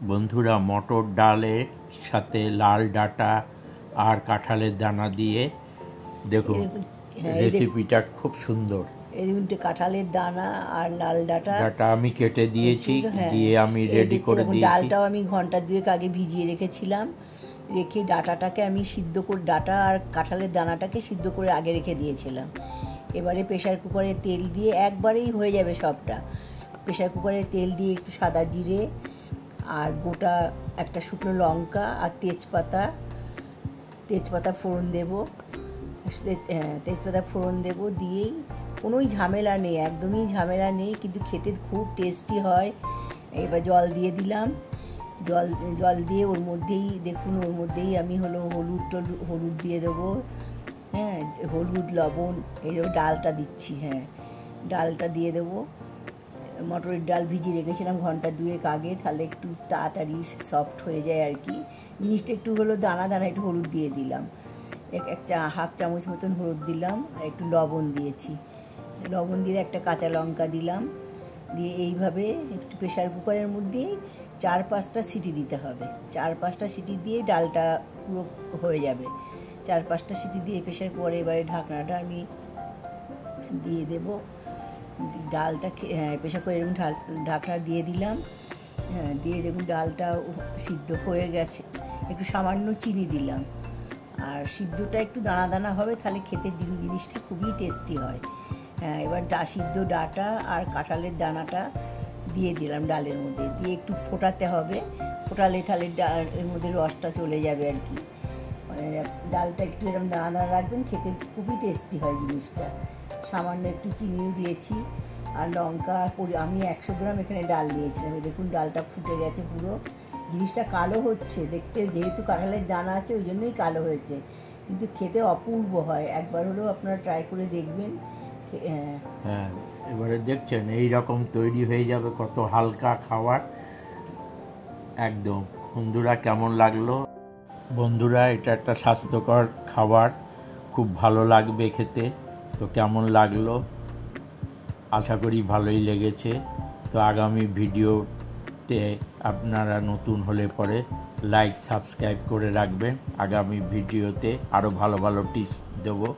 বন্ধুরা, মটর ডালের সাথে লাল ডাঁটা আর কাঁঠালের দানা দিয়ে দেখুন রেসিপিটা খুব সুন্দর। এই কাঁঠালের দানা আর লাল ডাঁটা আমি কেটে দিয়েছি, দিয়ে আমি রেডি করে দিয়েছি। ডালটাও আমি ঘন্টা দুয়েক আগে ভিজিয়ে রেখেছিলাম, রেখে ডাঁটাটাকে আমি সিদ্ধ করে, ডাঁটা আর কাঁঠালের দানাটাকে সিদ্ধ করে আগে রেখে দিয়েছিলাম। এবারে প্রেশার কুকারে তেল দিয়ে, একবারেই হয়ে যাবে সবটা। প্রেশার কুকারে তেল দিয়ে একটু সাদা জিরে আর গোটা একটা শুকনো লঙ্কা আর তেজপাতা ফোড়ন দেবো। তেজপাতা ফোড়ন দেবো, দিয়েই কোনোই ঝামেলা নেই, একদমই ঝামেলা নেই, কিন্তু খেতে খুব টেস্টি হয়। এবার জল দিয়ে দিলাম, জল দিয়ে ওর মধ্যেই দেখুন, ওর মধ্যেই আমি হলুদ দিয়ে দেবো, হ্যাঁ, হলুদ লবণ, এই ডালটা দিচ্ছি, হ্যাঁ ডালটা দিয়ে দেবো। মটরের ডাল ভিজিয়ে রেখেছিলাম ঘন্টা দুয়েক আগে, তাহলে একটু তাড়াতাড়ি সফট হয়ে যায় আর কি। জিনিসটা একটু হলো দানা একটু হলুদ দিয়ে দিলাম, হাফ চামচ মতন হলুদ দিলাম, আর একটু লবণ দিয়েছি। লবণ দিয়ে একটা কাঁচা লঙ্কা দিলাম, দিয়ে এইভাবে একটু প্রেশার কুকারের মধ্যেই 4-5টা সিটি দিতে হবে। 4-5টা সিটি দিয়ে ডালটা পুরো হয়ে যাবে। 4-5টা সিটি দিয়ে প্রেশার কুকারে এবারে ঢাকনাটা আমি দিয়ে দেবো। ডালটা প্রেশার কুকারে এরকম ঢাকনা দিয়ে দিলাম, হ্যাঁ, দিয়ে দেখুন ডালটা সিদ্ধ হয়ে গেছে। একটু সামান্য চিনি দিলাম, আর সিদ্ধটা একটু দানা দানা হবে, তাহলে খেতে জিনিসটা খুবই টেস্টি হয়। হ্যাঁ, এবার সিদ্ধ ডাঁটা আর কাঁঠালের দানাটা দিয়ে দিলাম ডালের মধ্যে, দিয়ে একটু ফোটাতে হবে। ফোটালে তাহলে এর মধ্যে রসটা চলে যাবে আর কি। মানে ডালটা একটু এরকম দানা দানা রাখবেন, খেতে খুবই টেস্টি হয় জিনিসটা। সামান্য একটু চিনিও দিয়েছি, আর লঙ্কা আমি 100 গ্রাম এখানে ডাল নিয়েছিলাম। দেখুন ডালটা ফুটে গেছে পুরো, জিনিসটা কালো হচ্ছে দেখতে, যেহেতু কাঁঠালের দানা আছে ওই জন্যই কালো হয়েছে, কিন্তু খেতে অপূর্ব হয়। একবার হলেও আপনারা ট্রাই করে দেখবেন। হ্যাঁ, এবারে দেখছেন এই রকম তৈরি হয়ে যাবে, কত হালকা খাবার একদম। বন্ধুরা, কেমন লাগলো? বন্ধুরা, এটা একটা স্বাস্থ্যকর খাবার, খুব ভালো লাগবে খেতে। তো কেমন লাগলো? আশা করি ভালোই লেগেছে। তো আগামী ভিডিওতে আপনারা নতুন হলে পরে লাইক সাবস্ক্রাইব করে রাখবেন। আগামী ভিডিওতে আরও ভালো ভালো টিপস দেবো।